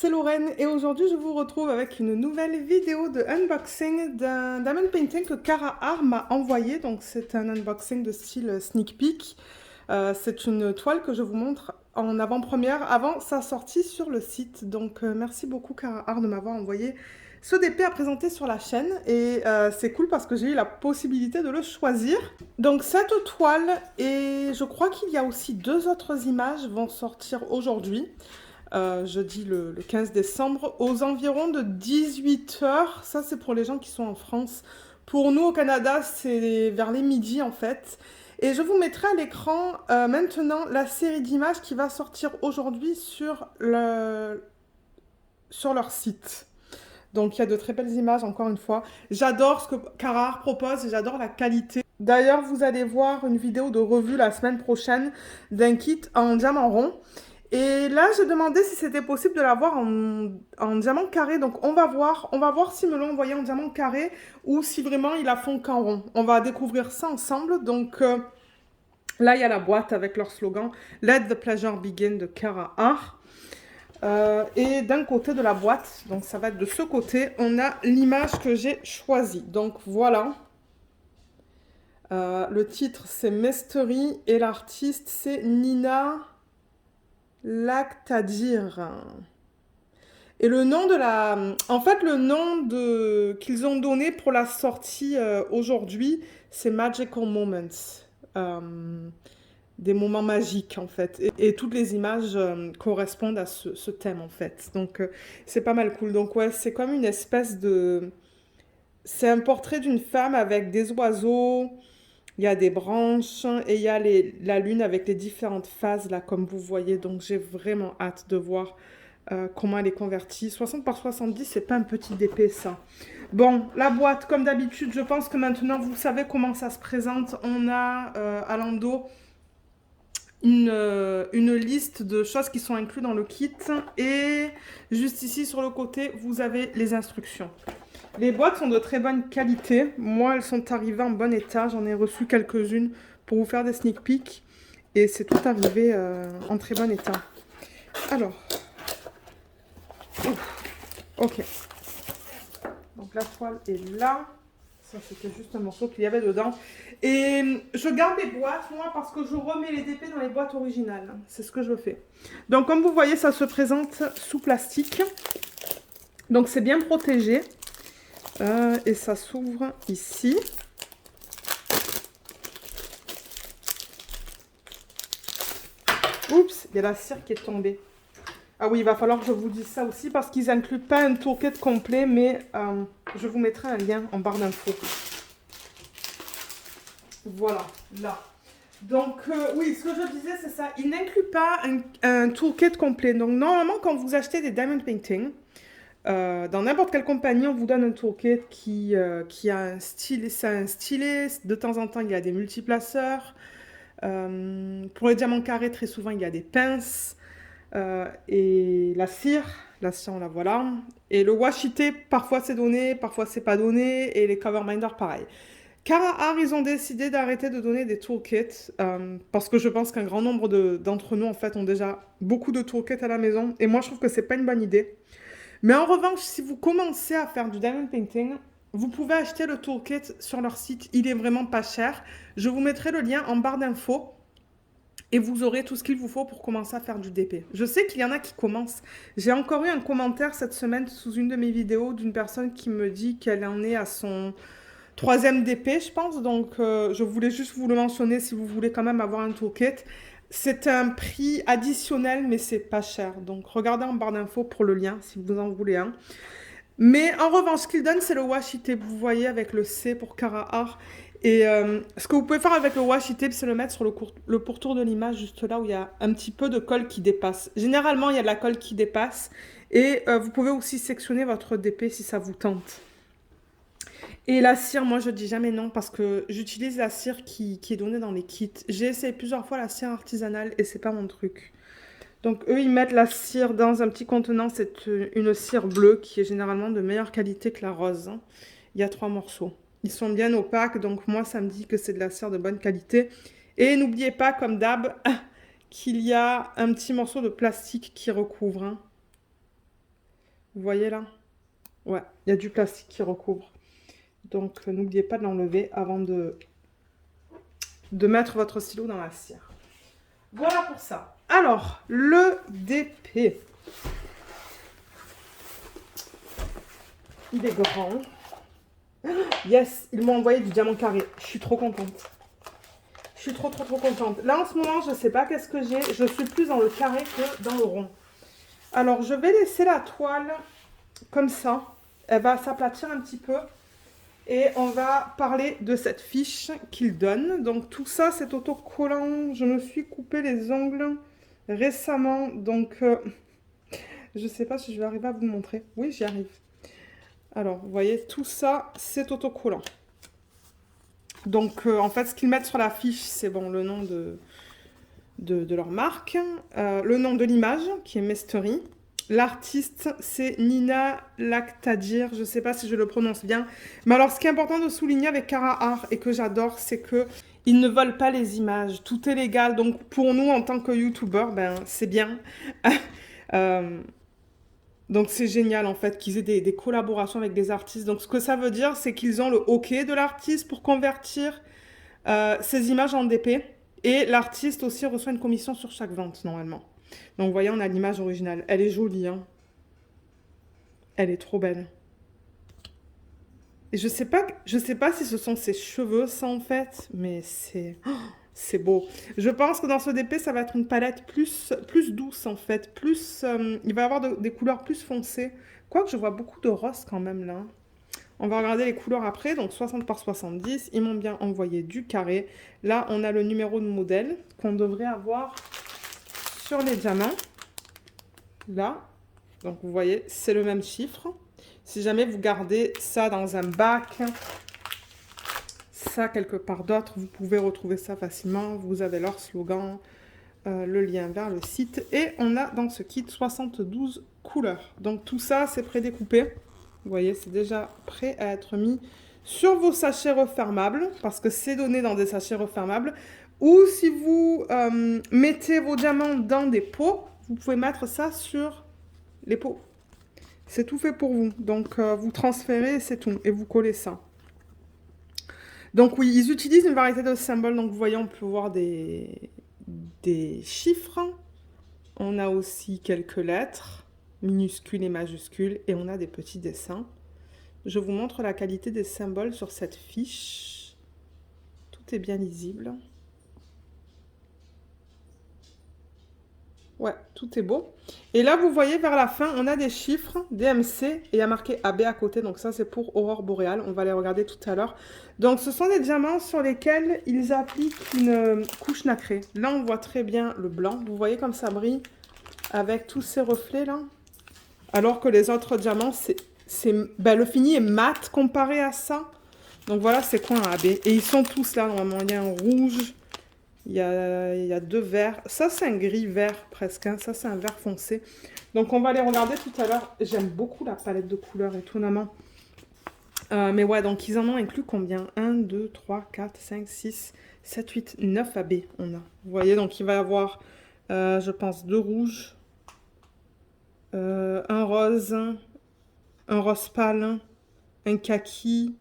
c'est Lorraine et aujourd'hui je vous retrouve avec une nouvelle vidéo de unboxing d'un diamond painting que Cara Art m'a envoyé. Donc c'est un unboxing de style sneak peek. C'est une toile que je vous montre en avant-première avant sa sortie sur le site. Donc merci beaucoup Cara Art de m'avoir envoyé ce DP à présenter sur la chaîne et c'est cool parce que j'ai eu la possibilité de le choisir. Donc cette toile et je crois qu'il y a aussi deux autres images vont sortir aujourd'hui. Jeudi le 15 décembre, aux environs de 18 heures. Ça, c'est pour les gens qui sont en France. Pour nous, au Canada, c'est vers les midis, en fait. Et je vous mettrai à l'écran maintenant la série d'images qui va sortir aujourd'hui sur leur site. Donc, il y a de très belles images, encore une fois. J'adore ce que Cara Art propose et j'adore la qualité. D'ailleurs, vous allez voir une vidéo de revue la semaine prochaine d'un kit en diamant rond. Et là, je demandais si c'était possible de l'avoir en diamant carré. Donc, on va voir s'ils me l'ont envoyé en diamant carré ou si vraiment ils la font qu'en rond. On va découvrir ça ensemble. Donc, là, il y a la boîte avec leur slogan Let the pleasure begin de Cara Art. Et d'un côté de la boîte, donc ça va être de ce côté, on a l'image que j'ai choisie. Donc, voilà. Le titre, c'est Mystery et l'artiste, c'est Nina Lactadir. Et le nom de la... En fait, le nom qu'ils ont donné pour la sortie aujourd'hui, c'est Magical Moments. Des moments magiques, en fait. Et toutes les images correspondent à ce thème, en fait. Donc, c'est pas mal cool. Donc, ouais, c'est comme une espèce de... C'est un portrait d'une femme avec des oiseaux, il y a des branches et il y a la lune avec les différentes phases, là, comme vous voyez. Donc, j'ai vraiment hâte de voir comment elle est convertie. 60 par 70, c'est pas un petit DP, ça. Bon, la boîte, comme d'habitude, je pense que maintenant, vous savez comment ça se présente. On a à l'endo une liste de choses qui sont incluses dans le kit. Et juste ici, sur le côté, vous avez les instructions. Les boîtes sont de très bonne qualité. Moi, elles sont arrivées en bon état. J'en ai reçu quelques-unes pour vous faire des sneak peeks. Et c'est tout arrivé en très bon état. Alors. Ok. Donc la toile est là. Ça, c'était juste un morceau qu'il y avait dedans. Et je garde les boîtes, moi, parce que je remets les DP dans les boîtes originales. C'est ce que je fais. Donc, comme vous voyez, ça se présente sous plastique. Donc, c'est bien protégé. Et ça s'ouvre ici. Oups, il y a la cire qui est tombée. Ah oui, il va falloir que je vous dise ça aussi parce qu'ils n'incluent pas un toolkit complet, mais je vous mettrai un lien en barre d'infos. Voilà, là. Donc, oui, ce que je disais, c'est ça. Ils n'incluent pas un toolkit complet. Donc, normalement, quand vous achetez des diamond painting, dans n'importe quelle compagnie, on vous donne un toolkit qui a un stylet. C'est un stylet. De temps en temps, il y a des multiplaceurs. Pour les diamants carrés, très souvent, il y a des pinces. Et la cire, on la voit là. Et le washi tape, parfois c'est donné, parfois c'est pas donné. Et les cover minders, pareil. Cara Art, ils ont décidé d'arrêter de donner des toolkits parce que je pense qu'un grand nombre d'entre nous, en fait, ont déjà beaucoup de toolkits à la maison. Et moi, je trouve que c'est pas une bonne idée. Mais en revanche, si vous commencez à faire du diamond painting, vous pouvez acheter le toolkit sur leur site. Il est vraiment pas cher. Je vous mettrai le lien en barre d'infos. Et vous aurez tout ce qu'il vous faut pour commencer à faire du DP. Je sais qu'il y en a qui commencent. J'ai encore eu un commentaire cette semaine sous une de mes vidéos d'une personne qui me dit qu'elle en est à son troisième DP, je pense. Donc, je voulais juste vous le mentionner si vous voulez quand même avoir un toolkit. C'est un prix additionnel, mais c'est pas cher. Donc, regardez en barre d'infos pour le lien si vous en voulez un. Mais en revanche, ce qu'il donne, c'est le washi tape. Vous voyez avec le C pour Cara Art. Et ce que vous pouvez faire avec le washi tape, c'est le mettre sur le pourtour de l'image, juste là où il y a un petit peu de colle qui dépasse. Généralement, il y a de la colle qui dépasse. Et vous pouvez aussi sectionner votre DP si ça vous tente. Et la cire, moi, je dis jamais non parce que j'utilise la cire qui est donnée dans les kits. J'ai essayé plusieurs fois la cire artisanale et c'est pas mon truc. Donc, eux, ils mettent la cire dans un petit contenant. C'est une cire bleue qui est généralement de meilleure qualité que la rose. Il y a 3 morceaux. Ils sont bien opaques, donc moi, ça me dit que c'est de la cire de bonne qualité. Et n'oubliez pas, comme d'hab, qu'il y a un petit morceau de plastique qui recouvre. Vous voyez là? Ouais, il y a du plastique qui recouvre. Donc, n'oubliez pas de l'enlever avant de mettre votre stylo dans la cire. Voilà pour ça. Alors, le DP. Il est grand. Yes, ils m'ont envoyé du diamant carré. Je suis trop contente. Je suis trop contente. Là, en ce moment, je ne sais pas qu'est-ce que j'ai. Je suis plus dans le carré que dans le rond. Alors, je vais laisser la toile comme ça. Elle va s'aplatir un petit peu. Et on va parler de cette fiche qu'il donne. Donc, tout ça, c'est autocollant. Je me suis coupé les ongles récemment. Donc, je ne sais pas si je vais arriver à vous montrer. Oui, j'y arrive. Alors, vous voyez, tout ça, c'est autocollant. Donc, en fait, ce qu'ils mettent sur la fiche, c'est bon, le nom de leur marque, le nom de l'image, qui est Mystery. L'artiste, c'est Nina Lactadir, je ne sais pas si je le prononce bien. Mais alors, ce qui est important de souligner avec Cara Art et que j'adore, c'est que ils ne volent pas les images. Tout est légal. Donc, pour nous, en tant que YouTubeurs, ben, c'est bien. Donc c'est génial en fait qu'ils aient des collaborations avec des artistes. Donc ce que ça veut dire, c'est qu'ils ont le OK de l'artiste pour convertir ces images en DP. Et l'artiste aussi reçoit une commission sur chaque vente normalement. Donc vous voyez, on a l'image originale. Elle est jolie, hein. Elle est trop belle. Et je sais pas si ce sont ses cheveux ça en fait, mais c'est beau. Je pense que dans ce DP, ça va être une palette plus douce en fait. Il va y avoir des couleurs plus foncées. Quoique je vois beaucoup de rose quand même là. On va regarder les couleurs après. Donc 60 par 70. Ils m'ont bien envoyé du carré. Là, on a le numéro de modèle qu'on devrait avoir sur les diamants. Là. Donc vous voyez, c'est le même chiffre. Si jamais vous gardez ça dans un bac, ça quelque part d'autre, vous pouvez retrouver ça facilement. Vous avez leur slogan, le lien vers le site. Et on a dans ce kit 72 couleurs. Donc tout ça, c'est prédécoupé. Vous voyez, c'est déjà prêt à être mis sur vos sachets refermables, parce que c'est donné dans des sachets refermables. Ou si vous mettez vos diamants dans des pots, vous pouvez mettre ça sur les pots. C'est tout fait pour vous. Donc, vous transférez, c'est tout. Et vous collez ça. Donc, oui, ils utilisent une variété de symboles. Donc, vous voyez, on peut voir des chiffres. On a aussi quelques lettres, minuscules et majuscules. Et on a des petits dessins. Je vous montre la qualité des symboles sur cette fiche. Tout est bien lisible. Ouais, tout est beau. Et là, vous voyez, vers la fin, on a des chiffres, DMC, et il y a marqué AB à côté. Donc ça, c'est pour Aurore Boréale. On va les regarder tout à l'heure. Donc, ce sont des diamants sur lesquels ils appliquent une couche nacrée. Là, on voit très bien le blanc. Vous voyez comme ça brille avec tous ces reflets-là. Alors que les autres diamants, le fini est mat comparé à ça. Donc voilà, c'est quoi un AB? Et ils sont tous là, normalement. Il y a un rouge. Il y a deux verts. Ça, c'est un gris vert presque. Hein. Ça, c'est un vert foncé. Donc, on va les regarder tout à l'heure. J'aime beaucoup la palette de couleurs, étonnamment. Mais ouais, donc ils en ont inclus combien? 1, 2, 3, 4, 5, 6, 7, 8, 9 AB, on a. Vous voyez, donc il va y avoir, je pense, deux rouges, un rose pâle, un kaki,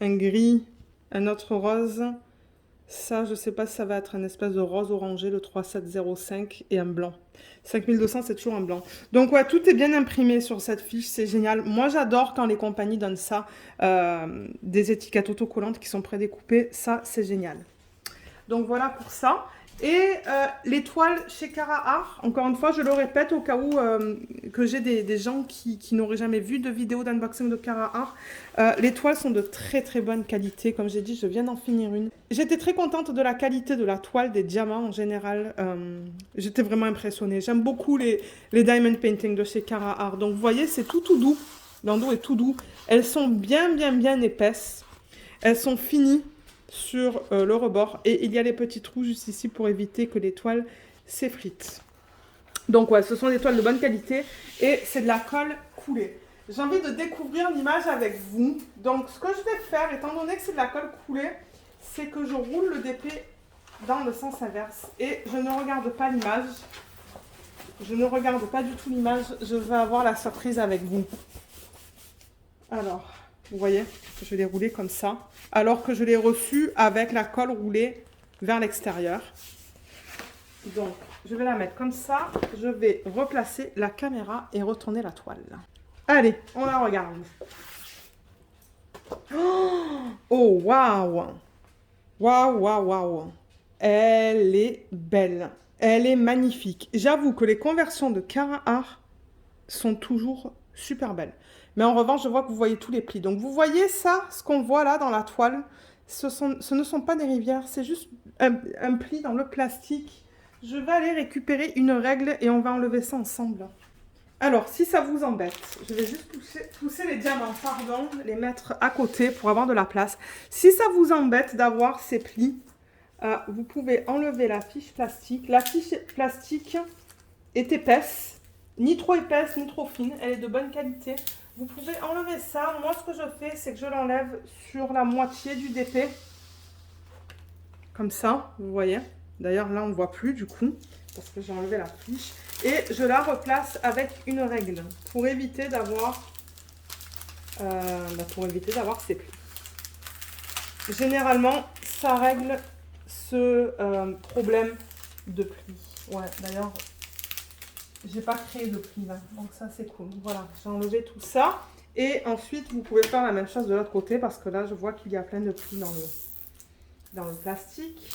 un gris, un autre rose. Ça, je ne sais pas si ça va être un espèce de rose orangé, le 3705, et un blanc. 5200, c'est toujours un blanc. Donc, ouais, tout est bien imprimé sur cette fiche, c'est génial. Moi, j'adore quand les compagnies donnent ça, des étiquettes autocollantes qui sont prédécoupées. Ça, c'est génial. Donc, voilà pour ça. Et l'étoile chez Cara Art, encore une fois, je le répète au cas où que j'ai des gens qui n'auraient jamais vu de vidéo d'unboxing de Cara Art. Les toiles sont de très très bonne qualité. Comme j'ai dit, je viens d'en finir une. J'étais très contente de la qualité de la toile, des diamants en général. J'étais vraiment impressionnée. J'aime beaucoup les diamond painting de chez Cara Art. Donc vous voyez, c'est tout doux. L'endos est tout doux. Elles sont bien épaisses. Elles sont finies sur le rebord. Et il y a les petits trous juste ici pour éviter que les toiles s'effritent. Donc ouais, ce sont des toiles de bonne qualité. Et c'est de la colle coulée. J'ai envie de découvrir l'image avec vous. Donc, ce que je vais faire, étant donné que c'est de la colle coulée, c'est que je roule le DP dans le sens inverse. Et je ne regarde pas l'image. je ne regarde pas du tout l'image, je vais avoir la surprise avec vous. Alors, vous voyez, je vais les rouler comme ça, alors que je l'ai reçu avec la colle roulée vers l'extérieur. Donc, je vais la mettre comme ça, je vais replacer la caméra et retourner la toile. Allez, on la regarde. Oh, waouh! Waouh, waouh, waouh! Elle est belle. Elle est magnifique. J'avoue que les conversions de Cara Art sont toujours super belles. Mais en revanche, je vois que vous voyez tous les plis. Donc, vous voyez ça, ce qu'on voit là dans la toile, ce ne sont pas des rivières, c'est juste un pli dans le plastique. Je vais aller récupérer une règle et on va enlever ça ensemble. Alors, si ça vous embête, je vais juste pousser les diamants, pardon, les mettre à côté pour avoir de la place. Si ça vous embête d'avoir ces plis, vous pouvez enlever la fiche plastique. La fiche plastique est épaisse, ni trop épaisse, ni trop fine. Elle est de bonne qualité. Vous pouvez enlever ça. Moi, ce que je fais, c'est que je l'enlève sur la moitié du DP. Comme ça, vous voyez. D'ailleurs, là, on ne voit plus du coup, parce que j'ai enlevé la fiche. Et je la replace avec une règle pour éviter d'avoir ces plis. Généralement, ça règle ce problème de plis. Ouais, d'ailleurs, j'ai pas créé de plis là, donc ça c'est cool. Voilà, j'ai enlevé tout ça. Et ensuite, vous pouvez faire la même chose de l'autre côté parce que là, je vois qu'il y a plein de plis dans le plastique.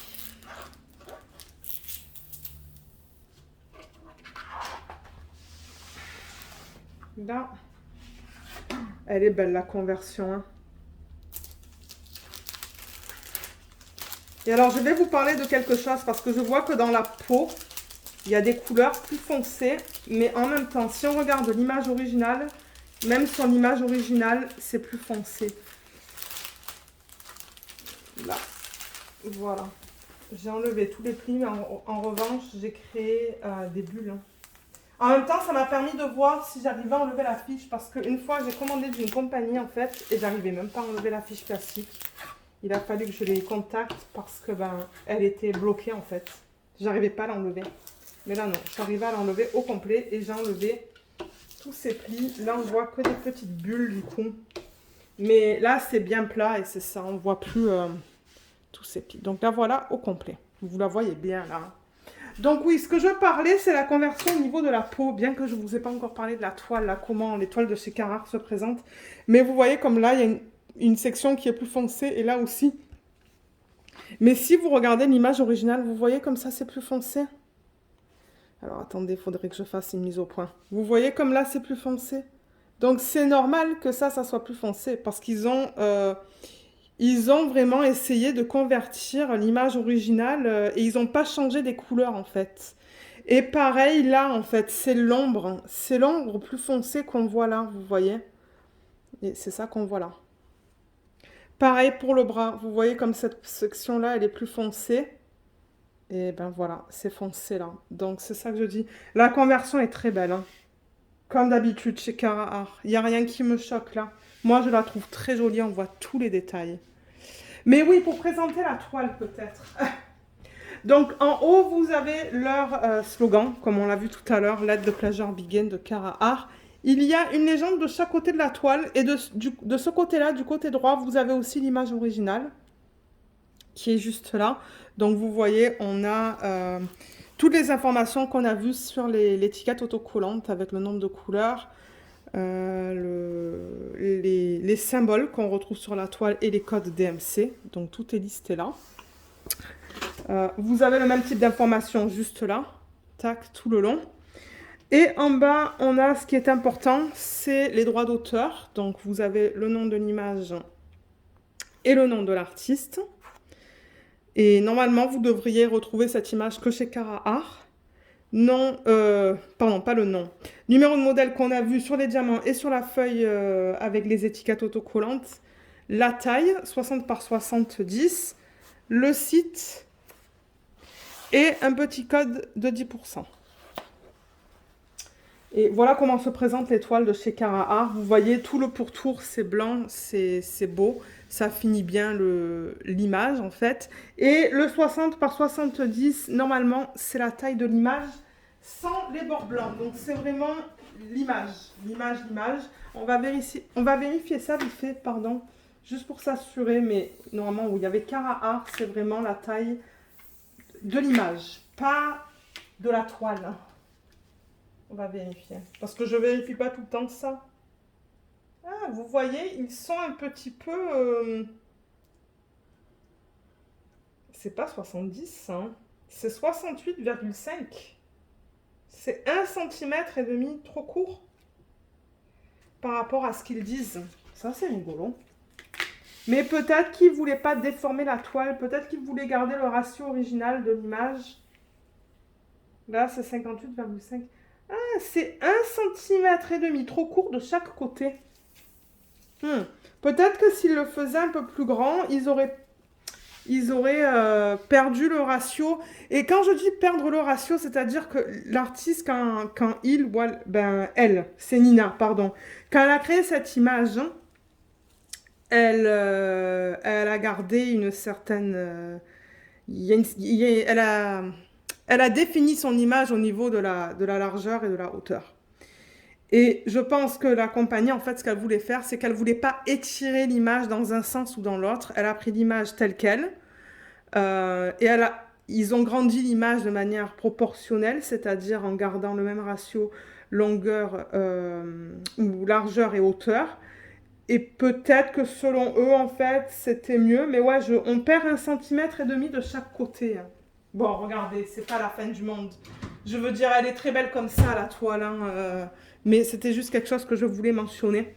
Là, elle est belle la conversion. Hein. Et alors, je vais vous parler de quelque chose parce que je vois que dans la peau, il y a des couleurs plus foncées. Mais en même temps, si on regarde l'image originale, même sur l'image originale, c'est plus foncé. Là, voilà. J'ai enlevé tous les plis, mais en revanche, j'ai créé des bulles. En même temps, ça m'a permis de voir si j'arrivais à enlever la fiche parce qu'une fois, j'ai commandé d'une compagnie en fait et j'arrivais même pas à enlever la fiche plastique. Il a fallu que je les contacte parce que elle était bloquée en fait. J'arrivais pas à l'enlever. Mais là non, j'arrivais à l'enlever au complet et j'ai enlevé tous ces plis. Là, on voit que des petites bulles du coup. Mais là, c'est bien plat et c'est ça, on voit plus tous ces plis. Donc là, voilà au complet. Vous la voyez bien là. Donc oui, ce que je parlais, c'est la conversion au niveau de la peau, bien que je ne vous ai pas encore parlé de la toile, là, comment les toiles de chez Cara Art se présentent. Mais vous voyez comme là, il y a une section qui est plus foncée, et là aussi. Mais si vous regardez l'image originale, vous voyez comme ça, c'est plus foncé. Alors attendez, il faudrait que je fasse une mise au point. Vous voyez comme là, c'est plus foncé. Donc c'est normal que ça soit plus foncé, parce qu'ils ont... Ils ont vraiment essayé de convertir l'image originale et ils n'ont pas changé des couleurs en fait. Et pareil là en fait, c'est l'ombre plus foncé qu'on voit là, vous voyez. Et c'est ça qu'on voit là. Pareil pour le bras, vous voyez comme cette section là, elle est plus foncée. Et ben voilà, c'est foncé là. Donc c'est ça que je dis. La conversion est très belle, hein. Comme d'habitude chez Cara Art. Il n'y a rien qui me choque là. Moi je la trouve très jolie, on voit tous les détails. Mais oui, pour présenter la toile peut-être. Donc en haut, vous avez leur slogan, comme on l'a vu tout à l'heure, Let the pleasure begin de Cara Art. Il y a une légende de chaque côté de la toile et de ce côté-là, du côté droit, vous avez aussi l'image originale qui est juste là. Donc vous voyez, on a toutes les informations qu'on a vues sur l'étiquette autocollante avec le nombre de couleurs. Les symboles qu'on retrouve sur la toile et les codes DMC. Donc tout est listé là. Vous avez le même type d'information juste là. Tac, tout le long. Et en bas, on a ce qui est important, c'est les droits d'auteur. Donc vous avez le nom de l'image et le nom de l'artiste. Et normalement, vous devriez retrouver cette image que chez Cara Art. Non, pardon, pas le nom. Numéro de modèle qu'on a vu sur les diamants et sur la feuille avec les étiquettes autocollantes. La taille, 60 par 70. Le site et un petit code de 10%. Et voilà comment se présentent les toiles de chez Cara Art. Vous voyez, tout le pourtour, c'est blanc, c'est beau. Ça finit bien l'image, en fait. Et le 60 par 70, normalement, c'est la taille de l'image. sans les bords blancs. Donc c'est vraiment l'image, l'image, l'image. On va vérifier ça vite fait, pardon, juste pour s'assurer, mais normalement, où il y avait Cara Art, c'est vraiment la taille de l'image, pas de la toile. On va vérifier, parce que je vérifie pas tout le temps ça. Ah, vous voyez, ils sont un petit peu... C'est pas 70, hein. C'est 68,5. C'est 1,5 cm trop court par rapport à ce qu'ils disent. Ça, c'est rigolo. Mais peut-être qu'ils ne voulaient pas déformer la toile. Peut-être qu'ils voulaient garder le ratio original de l'image. Là, c'est 58,5. Ah, c'est 1,5 cm trop court de chaque côté. Peut-être que s'ils le faisaient un peu plus grand, ils auraient perdu le ratio. Et quand je dis perdre le ratio, c'est-à-dire que l'artiste, quand il, ou elle, c'est Nina, pardon, quand elle a créé cette image, elle a gardé une certaine... elle a défini son image au niveau de la largeur et de la hauteur. Et je pense que la compagnie, en fait, ce qu'elle voulait faire, c'est qu'elle ne voulait pas étirer l'image dans un sens ou dans l'autre. Elle a pris l'image telle qu'elle. Et ils ont grandi l'image de manière proportionnelle, c'est-à-dire en gardant le même ratio longueur ou largeur et hauteur. Et peut-être que selon eux, en fait, c'était mieux. Mais ouais, on perd 1,5 cm de chaque côté. Bon, regardez, c'est pas la fin du monde. Je veux dire, elle est très belle comme ça, la toile. Mais c'était juste quelque chose que je voulais mentionner.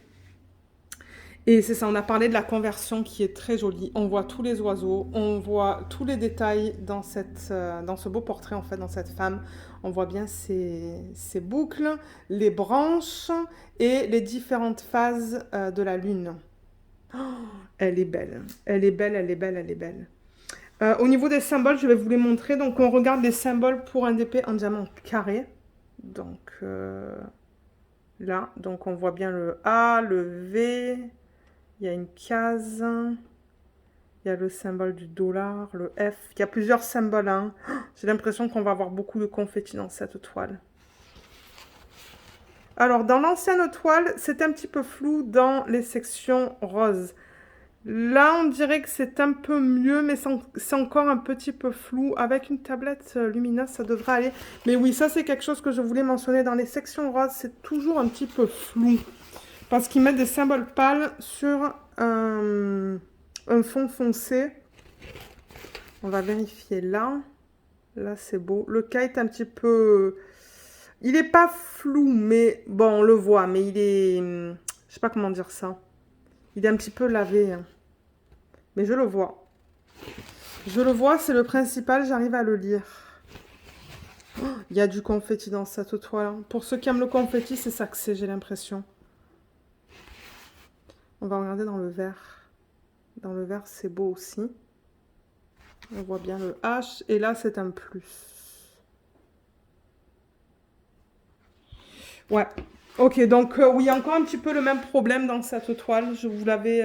Et c'est ça, on a parlé de la conversion qui est très jolie. On voit tous les oiseaux, on voit tous les détails dans ce beau portrait, en fait, dans cette femme. On voit bien ses boucles, les branches et les différentes phases de la lune. Oh, elle est belle, elle est belle, elle est belle, elle est belle. Au niveau des symboles, je vais vous les montrer. Donc, on regarde les symboles pour un DP en diamant carré. Donc, là, donc on voit bien le A, le V... Il y a une case, il y a le symbole du dollar, le F. Il y a plusieurs symboles. Hein. J'ai l'impression qu'on va avoir beaucoup de confettis dans cette toile. Alors, dans l'ancienne toile, c'est un petit peu flou dans les sections roses. Là, on dirait que c'est un peu mieux, mais c'est encore un petit peu flou. Avec une tablette lumineuse, ça devrait aller. Mais oui, ça, c'est quelque chose que je voulais mentionner. Dans les sections roses, c'est toujours un petit peu flou. Parce qu'ils mettent des symboles pâles sur un fond foncé. On va vérifier là. Là, c'est beau. Le cas est un petit peu... Il n'est pas flou, mais... Bon, on le voit, mais il est... Je sais pas comment dire ça. Il est un petit peu lavé. Hein. Mais je le vois. Je le vois, c'est le principal, j'arrive à le lire. Oh, il y a du confetti dans cette toile. Pour ceux qui aiment le confetti, c'est ça que c'est, j'ai l'impression. On va regarder dans le vert. Dans le vert, c'est beau aussi. On voit bien le H. Et là, c'est un plus. Ouais. Ok, donc oui, encore un petit peu le même problème dans cette toile. Je vous avais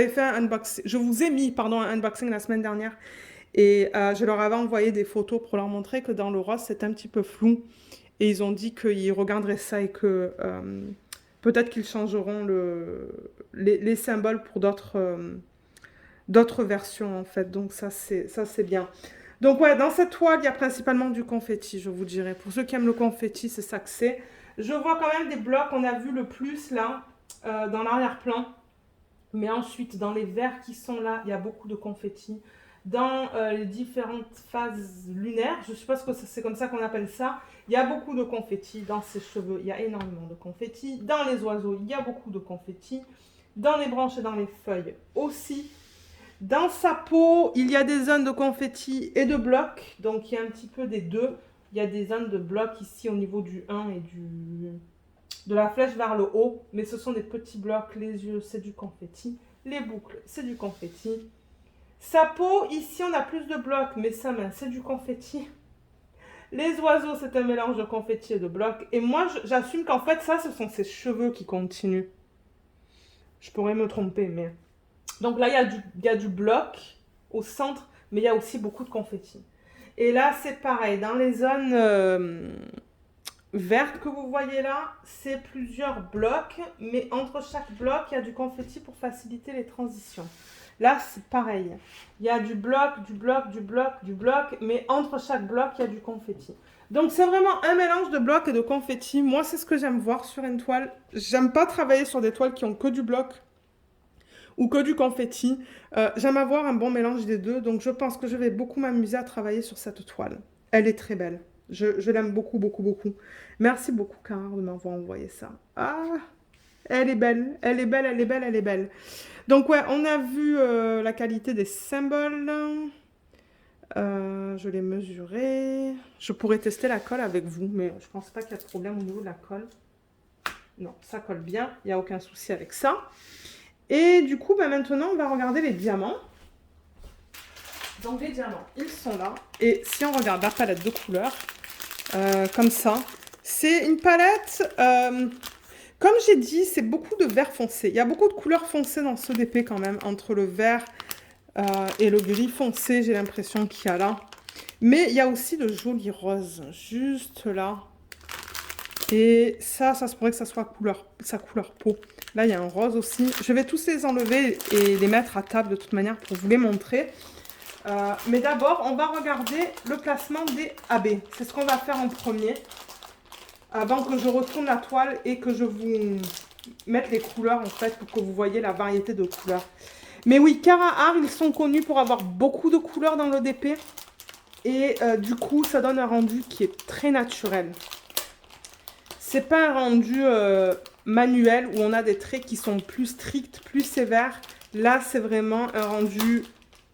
fait un unboxing. Je vous ai mis, pardon, un unboxing la semaine dernière. Et je leur avais envoyé des photos pour leur montrer que dans le rose, c'est un petit peu flou. Et ils ont dit qu'ils regarderaient ça et que... peut-être qu'ils changeront les symboles pour d'autres versions, en fait. Donc, ça, c'est bien. Donc, ouais, dans cette toile, il y a principalement du confetti, je vous dirais. Pour ceux qui aiment le confetti, c'est ça que c'est. Je vois quand même des blocs. On a vu le plus, là, dans l'arrière-plan. Mais ensuite, dans les verts qui sont là, il y a beaucoup de confetti. Dans les différentes phases lunaires, je suppose que c'est comme ça qu'on appelle ça, il y a beaucoup de confetti. Dans ses cheveux, il y a énormément de confetti. Dans les oiseaux, il y a beaucoup de confetti. Dans les branches et dans les feuilles aussi. Dans sa peau, il y a des zones de confetti et de blocs. Donc, il y a un petit peu des deux. Il y a des zones de blocs ici au niveau du 1 et de la flèche vers le haut. Mais ce sont des petits blocs. Les yeux, c'est du confetti. Les boucles, c'est du confetti. Sa peau, ici, on a plus de blocs, mais sa main, c'est du confetti. Les oiseaux, c'est un mélange de confetti et de blocs. Et moi, j'assume qu'en fait, ça, ce sont ses cheveux qui continuent. Je pourrais me tromper, mais... Donc là, il y a du bloc au centre, mais il y a aussi beaucoup de confetti. Et là, c'est pareil. Dans les zones vertes que vous voyez là, c'est plusieurs blocs. Mais entre chaque bloc, il y a du confetti pour faciliter les transitions. Là, c'est pareil. Il y a du bloc, du bloc, du bloc, du bloc. Mais entre chaque bloc, il y a du confetti. Donc, c'est vraiment un mélange de blocs et de confetti. Moi, c'est ce que j'aime voir sur une toile. J'aime pas travailler sur des toiles qui ont que du bloc ou que du confetti. J'aime avoir un bon mélange des deux, donc je pense que je vais beaucoup m'amuser à travailler sur cette toile. Elle est très belle. Je l'aime beaucoup, beaucoup, beaucoup. Merci beaucoup, Cara, de m'avoir envoyé ça. Ah, elle est belle, elle est belle, elle est belle, elle est belle. Donc ouais, on a vu la qualité des symboles. Je l'ai mesuré. Je pourrais tester la colle avec vous, mais je pense pas qu'il y a de problème au niveau de la colle. Non, ça colle bien, il n'y a aucun souci avec ça. Et du coup, bah maintenant, on va regarder les diamants. Donc, les diamants, ils sont là. Et si on regarde la palette de couleurs, comme ça, c'est une palette, comme j'ai dit, c'est beaucoup de vert foncé. Il y a beaucoup de couleurs foncées dans ce DP quand même, entre le vert et le gris foncé, j'ai l'impression qu'il y a là. Mais il y a aussi de jolis roses, juste là. Et ça se pourrait que ça soit sa couleur peau. Là, il y a un rose aussi. Je vais tous les enlever et les mettre à table de toute manière pour vous les montrer. Mais d'abord, on va regarder le placement des AB. C'est ce qu'on va faire en premier. Avant que je retourne la toile et que je vous mette les couleurs, en fait, pour que vous voyez la variété de couleurs. Mais oui, Cara Art, ils sont connus pour avoir beaucoup de couleurs dans le DP. Et du coup, ça donne un rendu qui est très naturel. C'est pas un rendu manuel où on a des traits qui sont plus stricts, plus sévères. Là, c'est vraiment un rendu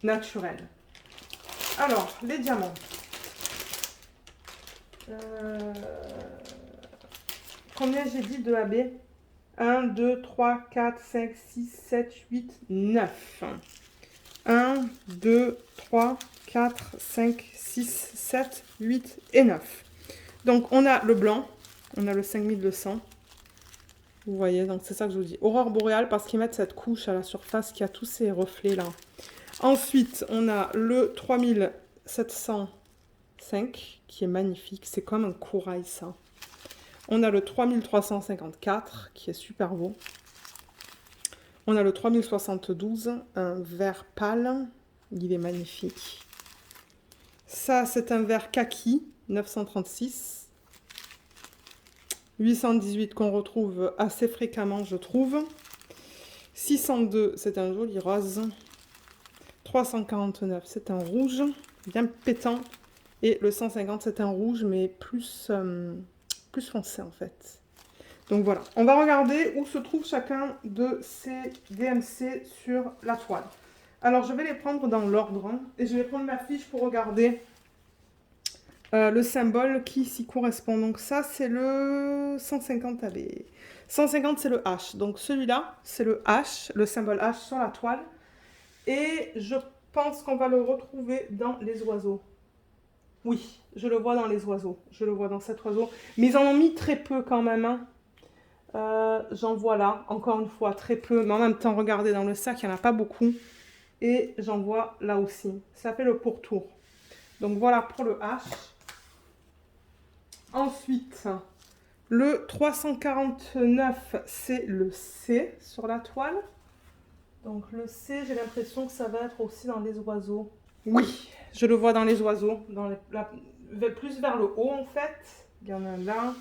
naturel. Alors, les diamants. Combien j'ai dit de AB? 1, 2, 3, 4, 5, 6, 7, 8, 9. 1, 2, 3, 4, 5, 6, 7, 8 et 9. Donc, on a le blanc. On a le 5200. Vous voyez, donc c'est ça que je vous dis. Aurore boréale, parce qu'ils mettent cette couche à la surface qui a tous ces reflets là. Ensuite, on a le 3705, qui est magnifique. C'est comme un corail, ça. On a le 3354, qui est super beau. On a le 3072, un vert pâle. Il est magnifique. Ça, c'est un vert kaki, 936. 818 qu'on retrouve assez fréquemment, je trouve. 602, c'est un joli rose. 349, c'est un rouge, bien pétant. Et le 150, c'est un rouge, mais plus foncé, en fait. Donc voilà, on va regarder où se trouve chacun de ces DMC sur la toile. Alors, je vais les prendre dans l'ordre. Et je vais prendre ma fiche pour regarder le symbole qui s'y correspond. Donc ça, c'est le 150 AB. 150, c'est le H. Donc celui-là, c'est le H, le symbole H sur la toile. Et je pense qu'on va le retrouver dans les oiseaux. Oui, je le vois dans les oiseaux. Je le vois dans cet oiseau. Mais ils en ont mis très peu quand même. Hein. J'en vois là, encore une fois, très peu. Mais en même temps, regardez, dans le sac, il n'y en a pas beaucoup. Et j'en vois là aussi. Ça fait le pourtour. Donc voilà pour le H. Ensuite, le 349, c'est le C sur la toile. Donc le C, j'ai l'impression que ça va être aussi dans les oiseaux. Oui, je le vois dans les oiseaux, plus vers le haut en fait. Il y en a là,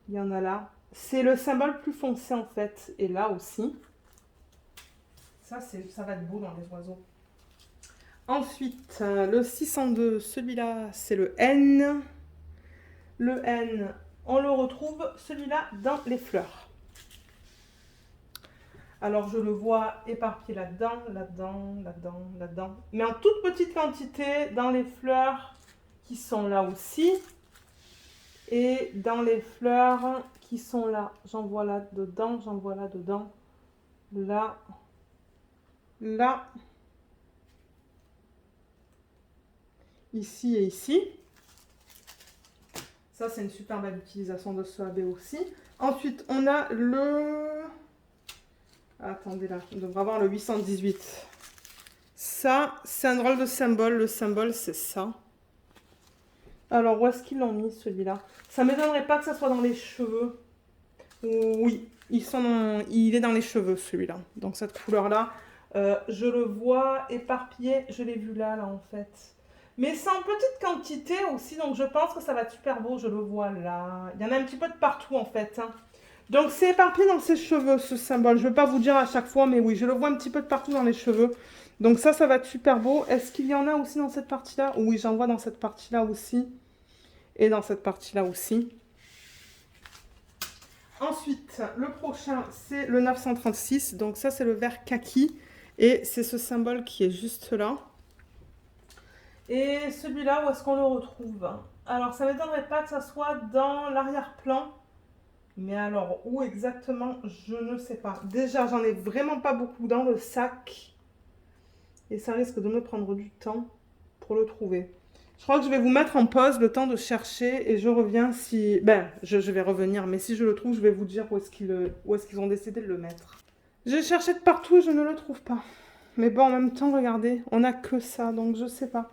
il y en a là. C'est le symbole plus foncé en fait, et là aussi. Ça va être beau dans les oiseaux. Ensuite, le 602, celui-là, c'est le N. Le N, on le retrouve, celui-là, dans les fleurs. Alors, je le vois éparpillé là-dedans, là-dedans, là-dedans, là-dedans. Mais en toute petite quantité dans les fleurs qui sont là aussi. Et dans les fleurs qui sont là. J'en vois là-dedans, j'en vois là-dedans. Là. Là. Ici et ici. Ça, c'est une super belle utilisation de ce AB aussi. Ensuite, on a le... Attendez là, on devrait avoir le 818. ça, c'est un drôle de symbole. Le symbole, c'est ça. Alors, où est-ce qu'ils l'ont mis, celui-là? Ça ne m'étonnerait pas que ça soit dans les cheveux. Oui, il est dans les cheveux, celui-là. Donc, cette couleur-là, je le vois éparpillé. Je l'ai vu là, en fait. Mais c'est en petite quantité aussi, donc je pense que ça va être super beau. Je le vois là. Il y en a un petit peu de partout, en fait. Hein. Donc, c'est éparpillé dans ses cheveux, ce symbole. Je ne vais pas vous dire à chaque fois, mais oui, je le vois un petit peu de partout dans les cheveux. Donc, ça va être super beau. Est-ce qu'il y en a aussi dans cette partie-là? Oui, j'en vois dans cette partie-là aussi. Et dans cette partie-là aussi. Ensuite, le prochain, c'est le 936. Donc ça, c'est le vert kaki. Et c'est ce symbole qui est juste là. Et celui-là, où est-ce qu'on le retrouve? Alors, ça ne m'étonnerait pas que ça soit dans l'arrière-plan. Mais alors, où exactement? Je ne sais pas. Déjà, j'en ai vraiment pas beaucoup dans le sac. Et ça risque de me prendre du temps pour le trouver. Je crois que je vais vous mettre en pause le temps de chercher et je reviens si... Ben, je vais revenir, mais si je le trouve, je vais vous dire où est-ce qu'ils ont décidé de le mettre. J'ai cherché de partout et je ne le trouve pas. Mais bon, en même temps, regardez, on n'a que ça, donc je sais pas.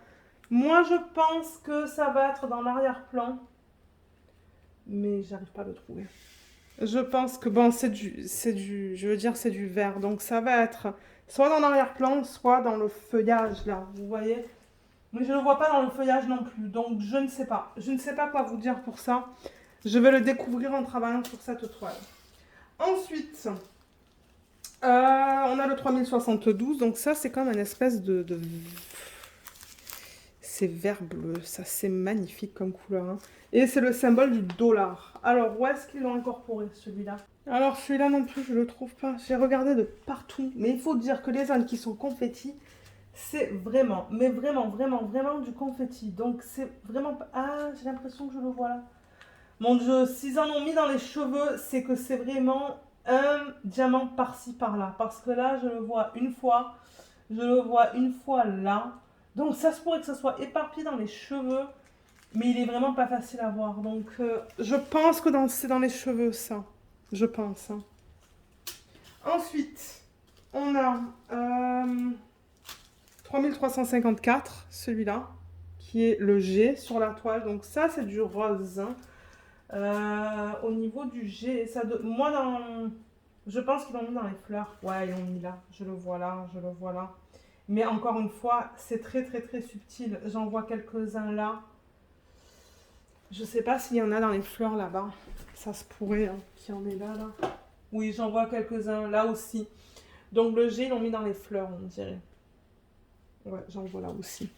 Moi, je pense que ça va être dans l'arrière-plan. Mais j'arrive pas à le trouver. Je pense que, bon, je veux dire, c'est du vert. Donc ça va être soit dans l'arrière-plan, soit dans le feuillage, là, vous voyez. Mais je ne le vois pas dans le feuillage non plus, donc je ne sais pas. Je ne sais pas quoi vous dire pour ça. Je vais le découvrir en travaillant sur cette toile. Ensuite, on a le 3072, donc ça c'est comme une espèce de... C'est vert bleu, ça c'est magnifique comme couleur. Hein. Et c'est le symbole du dollar. Alors, où est-ce qu'ils l'ont incorporé, celui-là? Alors, celui-là non plus, je ne le trouve pas. J'ai regardé de partout, mais il faut dire que les ânes qui sont confettis, c'est vraiment, mais vraiment, vraiment, vraiment du confetti. Donc c'est vraiment... Ah, j'ai l'impression que je le vois là. Mon Dieu, s'ils en ont mis dans les cheveux, c'est que c'est vraiment un diamant par-ci, par-là. Parce que là, je le vois une fois, je le vois une fois là. Donc ça se pourrait que ce soit éparpillé dans les cheveux, mais il est vraiment pas facile à voir. Donc je pense que c'est dans les cheveux, ça. Je pense. Hein. Ensuite, on a... 3354, celui-là, qui est le G sur la toile. Donc ça, c'est du rose. Hein. Au niveau du G, moi, je pense qu'ils l'ont mis dans les fleurs. Ouais, ils l'ont mis là. Je le vois là, je le vois là. Mais encore une fois, c'est très, très, très subtil. J'en vois quelques-uns là. Je sais pas s'il y en a dans les fleurs là-bas. Ça se pourrait hein, qu'il y en ait là, là. Oui, j'en vois quelques-uns là aussi. Donc le G, ils l'ont mis dans les fleurs, on dirait. Ouais, j'en vois là aussi.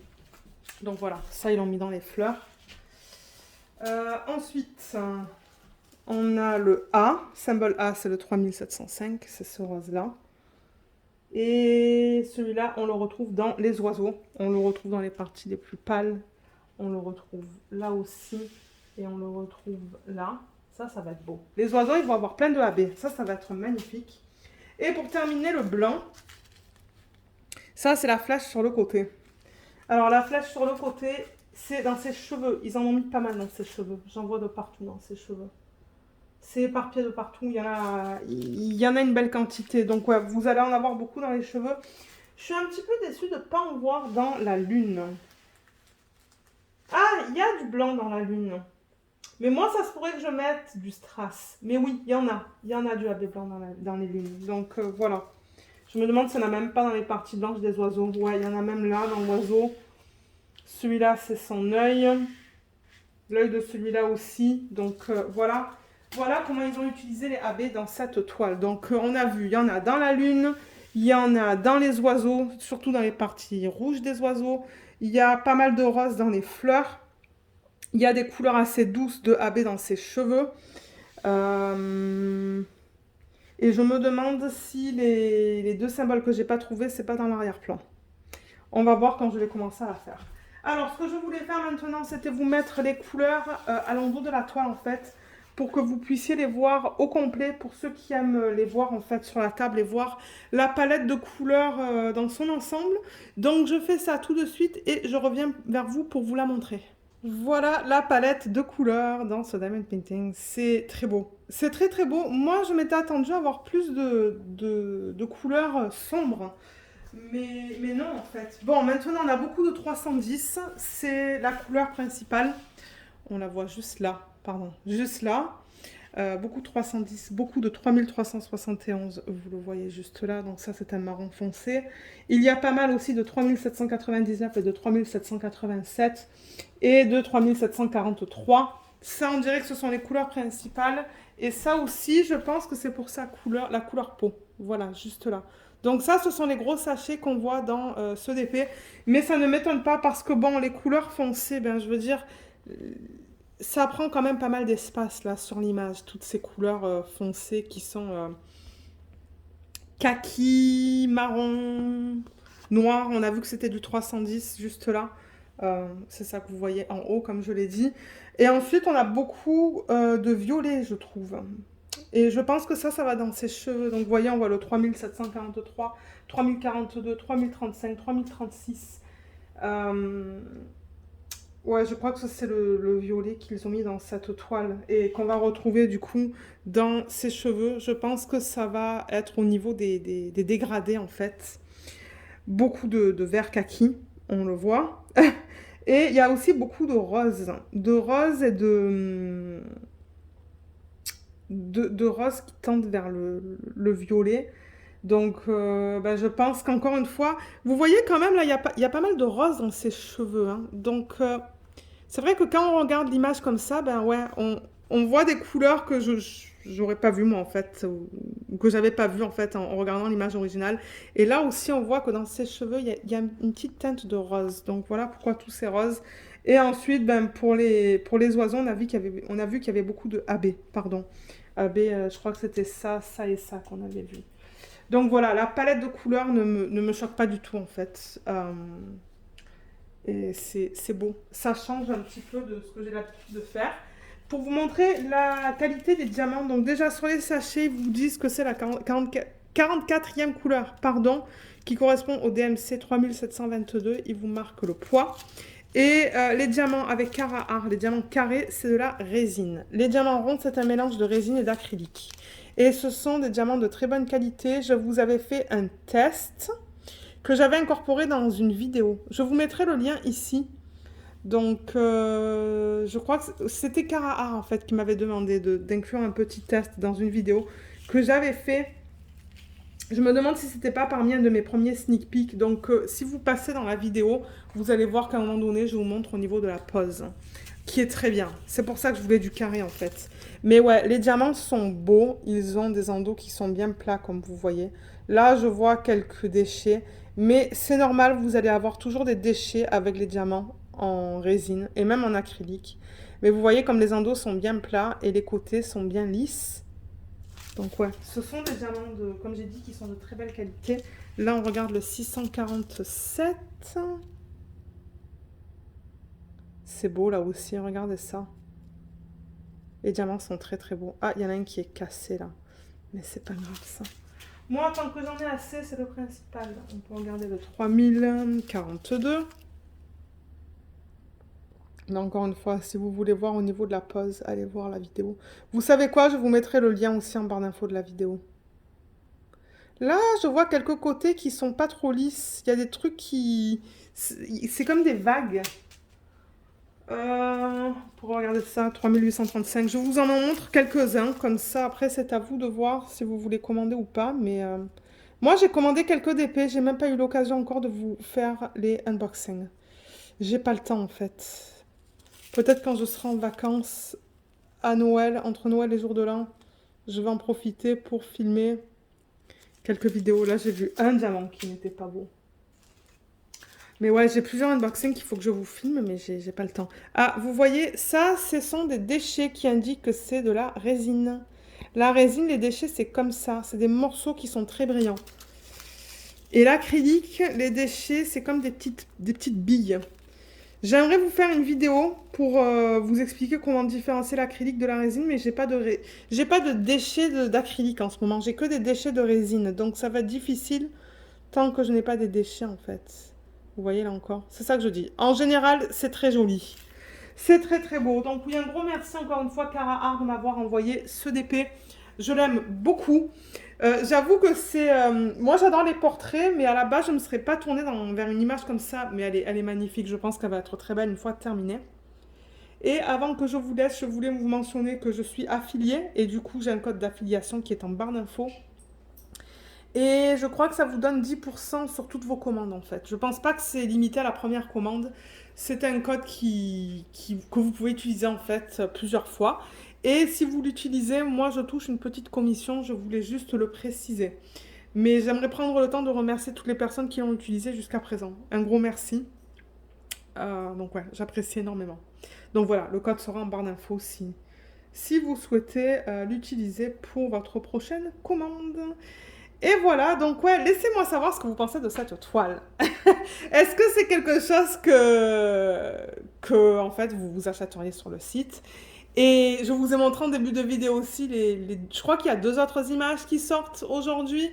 Donc voilà, ça ils l'ont mis dans les fleurs. Ensuite, on a le A. Symbole A, c'est le 3705, c'est ce rose-là. Et celui-là, on le retrouve dans les oiseaux. On le retrouve dans les parties les plus pâles. On le retrouve là aussi. Et on le retrouve là. Ça va être beau. Les oiseaux, ils vont avoir plein de AB. Ça va être magnifique. Et pour terminer, le blanc. Ça, c'est la flèche sur le côté. Alors, la flèche sur le côté, c'est dans ses cheveux. Ils en ont mis pas mal dans ses cheveux. J'en vois de partout dans ses cheveux. C'est éparpillé de partout. Il y en a une belle quantité. Donc, ouais, vous allez en avoir beaucoup dans les cheveux. Je suis un petit peu déçue de ne pas en voir dans la lune. Ah, il y a du blanc dans la lune. Mais moi, ça se pourrait que je mette du strass. Mais oui, il y en a. Il y en a du AB blanc dans les lunes. Donc, voilà. Je me demande s'il n'y en a même pas dans les parties blanches des oiseaux. Ouais, il y en a même là, dans l'oiseau. Celui-là, c'est son œil. L'œil de celui-là aussi. Donc, voilà. Voilà comment ils ont utilisé les AB dans cette toile. Donc, on a vu, il y en a dans la lune. Il y en a dans les oiseaux, surtout dans les parties rouges des oiseaux. Il y a pas mal de roses dans les fleurs. Il y a des couleurs assez douces de AB dans ses cheveux. Et je me demande si les deux symboles que j'ai pas trouvés, c'est pas dans l'arrière-plan. On va voir quand je vais commencer à la faire. Alors, ce que je voulais faire maintenant, c'était vous mettre les couleurs à l'endos de la toile, en fait, pour que vous puissiez les voir au complet, pour ceux qui aiment les voir, en fait, sur la table et voir la palette de couleurs dans son ensemble. Donc, je fais ça tout de suite et je reviens vers vous pour vous la montrer. Voilà la palette de couleurs dans ce Diamond Painting. C'est très beau. C'est très très beau. Moi, je m'étais attendue à avoir plus de couleurs sombres. Mais non, en fait. Bon, maintenant, on a beaucoup de 310. C'est la couleur principale. On la voit juste là. Pardon, juste là. Beaucoup de 310, beaucoup de 3371, vous le voyez juste là, donc ça c'est un marron foncé. Il y a pas mal aussi de 3799 et de 3787 et de 3743. Ça on dirait que ce sont les couleurs principales et ça aussi je pense que c'est pour sa couleur, la couleur peau. Voilà, juste là. Donc ça ce sont les gros sachets qu'on voit dans ce DP, mais ça ne m'étonne pas parce que bon les couleurs foncées, ben je veux dire ça prend quand même pas mal d'espace là sur l'image, toutes ces couleurs foncées qui sont kaki, marron, noir. On a vu que c'était du 310 juste là. C'est ça que vous voyez en haut, comme je l'ai dit. Et ensuite, on a beaucoup de violet, je trouve. Et je pense que ça va dans ses cheveux. Donc, vous voyez, on voit le 3743, 3042, 3035, 3036. Ouais, je crois que ça c'est le violet qu'ils ont mis dans cette toile et qu'on va retrouver du coup dans ses cheveux. Je pense que ça va être au niveau des dégradés en fait. Beaucoup de vert kaki, on le voit. Et il y a aussi beaucoup de rose et de rose qui tendent vers le violet. Donc, ben, je pense qu'encore une fois, vous voyez quand même, là, il y a pas mal de rose dans ses cheveux. Hein. Donc, c'est vrai que quand on regarde l'image comme ça, ben ouais, on voit des couleurs que j'aurais pas vues moi en fait, ou que j'avais pas vues en fait en regardant l'image originale. Et là aussi, on voit que dans ses cheveux, il y a une petite teinte de rose. Donc, voilà pourquoi tous ces roses. Et ensuite, ben, pour les oiseaux, on a vu qu'il y avait beaucoup de AB, pardon. AB, je crois que c'était ça, ça et ça qu'on avait vu. Donc voilà, la palette de couleurs ne me choque pas du tout en fait. Et c'est beau. Ça change un petit peu de ce que j'ai l'habitude de faire. Pour vous montrer la qualité des diamants, donc déjà sur les sachets, ils vous disent que c'est la 44e couleur, pardon, qui correspond au DMC 3722. Ils vous marquent le poids. Et les diamants avec Cara, les diamants carrés, c'est de la résine. Les diamants ronds, c'est un mélange de résine et d'acrylique. Et ce sont des diamants de très bonne qualité. Je vous avais fait un test que j'avais incorporé dans une vidéo. Je vous mettrai le lien ici. Donc, je crois que c'était Cara en fait qui m'avait demandé d'inclure un petit test dans une vidéo que j'avais fait. Je me demande si c'était pas parmi un de mes premiers sneak peeks. Donc, si vous passez dans la vidéo, vous allez voir qu'à un moment donné, je vous montre au niveau de la pose, qui est très bien. C'est pour ça que je voulais du carré, en fait. Mais ouais, les diamants sont beaux. Ils ont des endos qui sont bien plats, comme vous voyez. Là, je vois quelques déchets. Mais c'est normal, vous allez avoir toujours des déchets avec les diamants en résine et même en acrylique. Mais vous voyez comme les endos sont bien plats et les côtés sont bien lisses. Donc ouais, ce sont des diamants, comme j'ai dit, qui sont de très belle qualité. Là, on regarde le 647. C'est beau là aussi, regardez ça. Les diamants sont très très beaux. Ah, il y en a un qui est cassé là. Mais c'est pas grave ça. Moi, tant que j'en ai assez, c'est le principal. On peut regarder le 3042. Là, encore une fois, si vous voulez voir au niveau de la pose, allez voir la vidéo. Vous savez quoi? Je vous mettrai le lien aussi en barre d'infos de la vidéo. Là, je vois quelques côtés qui sont pas trop lisses. Il y a des trucs qui... C'est comme des vagues. Pour regarder ça, 3835. Je vous en montre quelques-uns, comme ça. Après, c'est à vous de voir si vous voulez commander ou pas. Mais moi, j'ai commandé quelques DP. J'ai même pas eu l'occasion encore de vous faire les unboxings. J'ai pas le temps, en fait. Peut-être quand je serai en vacances à Noël, entre Noël et jour de l'an, je vais en profiter pour filmer quelques vidéos. Là, j'ai vu un diamant qui n'était pas beau. Mais ouais, j'ai plusieurs unboxings qu'il faut que je vous filme, mais j'ai pas le temps. Ah, vous voyez, ça, ce sont des déchets qui indiquent que c'est de la résine. La résine, les déchets, c'est comme ça. C'est des morceaux qui sont très brillants. Et l'acrylique, les déchets, c'est comme des petites billes. J'aimerais vous faire une vidéo pour vous expliquer comment différencier l'acrylique de la résine, mais j'ai pas de déchets d'acrylique en ce moment. J'ai que des déchets de résine, donc ça va être difficile tant que je n'ai pas des déchets en fait. Vous voyez là encore, c'est ça que je dis. En général, c'est très joli. C'est très très beau. Donc oui, un gros merci encore une fois Cara Art de m'avoir envoyé ce DP. Je l'aime beaucoup. J'avoue que c'est... moi, j'adore les portraits, mais à la base, je ne me serais pas tournée vers une image comme ça. Mais elle est magnifique. Je pense qu'elle va être très belle une fois terminée. Et avant que je vous laisse, je voulais vous mentionner que je suis affiliée. Et du coup, j'ai un code d'affiliation qui est en barre d'infos. Et je crois que ça vous donne 10% sur toutes vos commandes en fait. Je pense pas que c'est limité à la première commande. C'est un code que vous pouvez utiliser en fait plusieurs fois. Et si vous l'utilisez, moi je touche une petite commission, je voulais juste le préciser. Mais j'aimerais prendre le temps de remercier toutes les personnes qui l'ont utilisé jusqu'à présent. Un gros merci. Donc ouais, j'apprécie énormément. Donc voilà, le code sera en barre d'infos si vous souhaitez l'utiliser pour votre prochaine commande. Et voilà, donc ouais, laissez-moi savoir ce que vous pensez de cette toile. Est-ce que c'est quelque chose que en fait, vous vous achèteriez sur le site? Et je vous ai montré en début de vidéo aussi, je crois qu'il y a 2 autres images qui sortent aujourd'hui.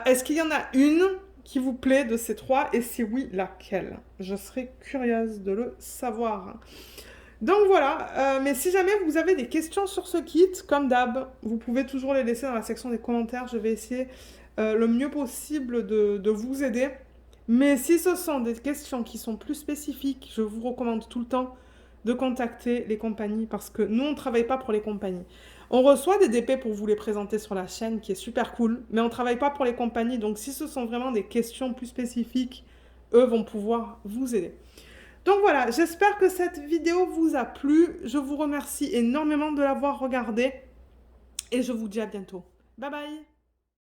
Est-ce qu'il y en a une qui vous plaît de ces 3? Et si oui, laquelle? Je serais curieuse de le savoir. Donc voilà, mais si jamais vous avez des questions sur ce kit, comme d'hab, vous pouvez toujours les laisser dans la section des commentaires. Je vais essayer le mieux possible de vous aider. Mais si ce sont des questions qui sont plus spécifiques, je vous recommande tout le temps de contacter les compagnies parce que nous, on ne travaille pas pour les compagnies. On reçoit des DP pour vous les présenter sur la chaîne, qui est super cool, mais on ne travaille pas pour les compagnies. Donc si ce sont vraiment des questions plus spécifiques, eux vont pouvoir vous aider. Donc voilà, j'espère que cette vidéo vous a plu. Je vous remercie énormément de l'avoir regardée et je vous dis à bientôt. Bye bye!